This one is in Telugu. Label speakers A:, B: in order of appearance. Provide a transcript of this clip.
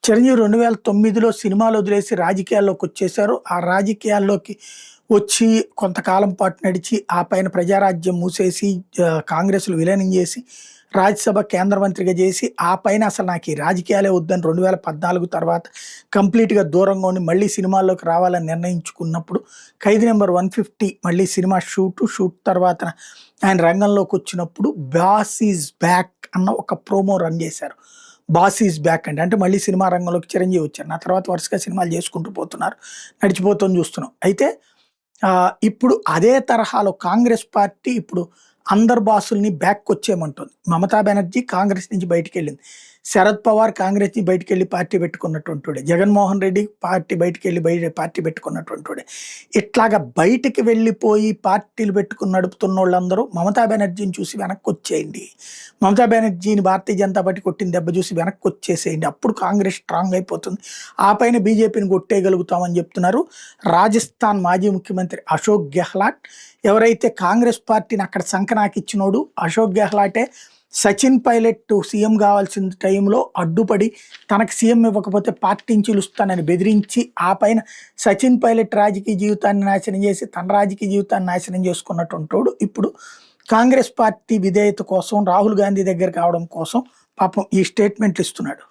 A: చిరంజీవి 2009లో సినిమాలు వదిలేసి రాజకీయాల్లోకి వచ్చేశారు. ఆ రాజకీయాల్లోకి వచ్చి కొంతకాలం పాటు నడిచి, ఆ పైన ప్రజారాజ్యం మూసేసి, కాంగ్రెస్‌లో విలీనం చేసి, రాజ్యసభ కేంద్ర మంత్రిగా చేసి, ఆ పైన అసలు నాకు ఈ రాజకీయాలే వద్దని 2014 తర్వాత కంప్లీట్‌గా దూరంగా ఉండి, మళ్ళీ సినిమాల్లోకి రావాలని నిర్ణయించుకున్నప్పుడు 'ఖైదీ నంబర్ 150' మళ్ళీ సినిమా షూట్ తర్వాత ఆయన రంగంలోకొచ్చినప్పుడు 'బాస్ ఈజ్ బ్యాక్' అన్న ఒక ప్రోమో రన్ చేశారు. 'బాస్ ఈజ్ బ్యాక్' అంటే మళ్ళీ సినిమా రంగంలోకి చిరంజీవి వచ్చారు. ఆ తర్వాత వరుసగా సినిమాలు చేసుకుంటూ పోతున్నారు. నడిచిపోతుంది చూస్తున్నాం. అయితే ఇప్పుడు అదే తరహాలో కాంగ్రెస్ పార్టీ ఇప్పుడు అందరు బాసుల్ని బ్యాక్‌కొచ్చేయమంటుంది. మమతా బెనర్జీ కాంగ్రెస్ నుంచి బయటికెళ్ళింది. శరద్ పవార్ కాంగ్రెస్ నుంచి బయటికెళ్ళి పార్టీ పెట్టుకున్నటువంటోడే. జగన్మోహన్ రెడ్డి పార్టీ బయటికెళ్ళి పార్టీ పెట్టుకున్నటువంటోడే. ఇట్లాగా బయటికి వెళ్ళిపోయి పార్టీలు పెట్టుకొని నడుపుతున్నోళ్ళందరూ మమతా బెనర్జీని చూసి వెనక్కొచ్చేయండి. మమతా బెనర్జీని భారతీయ జనతా పార్టీ కొట్టిన దెబ్బ చూసి వెనక్కొచ్చేసేయండి. అప్పుడు కాంగ్రెస్ స్ట్రాంగ్ అయిపోతుంది. ఆ పైన బీజేపీని కొట్టేయగలుగుతామని చెప్తున్నారు. రాజస్థాన్ మాజీ ముఖ్యమంత్రి అశోక్ గెహ్లాట్ ఎవరైతే కాంగ్రెస్ పార్టీని అక్కడ సంకనాకిచ్చినోడు అశోక్ గెహ్లాటే. సచిన్ పైలట్ సీఎం కావాల్సిన టైంలో అడ్డుపడి తనకు సీఎం ఇవ్వకపోతే పార్టీని చిలుస్తానని బెదిరించి, ఆ పైన సచిన్ పైలట్ రాజకీయ జీవితాన్ని నాశనం చేసి తన రాజకీయ జీవితాన్ని నాశనం చేసుకున్నటువంటోడు ఇప్పుడు కాంగ్రెస్ పార్టీ విధేయత కోసం రాహుల్ గాంధీ దగ్గర కావడం కోసం పాపం ఈ స్టేట్మెంట్లు ఇస్తున్నాడు.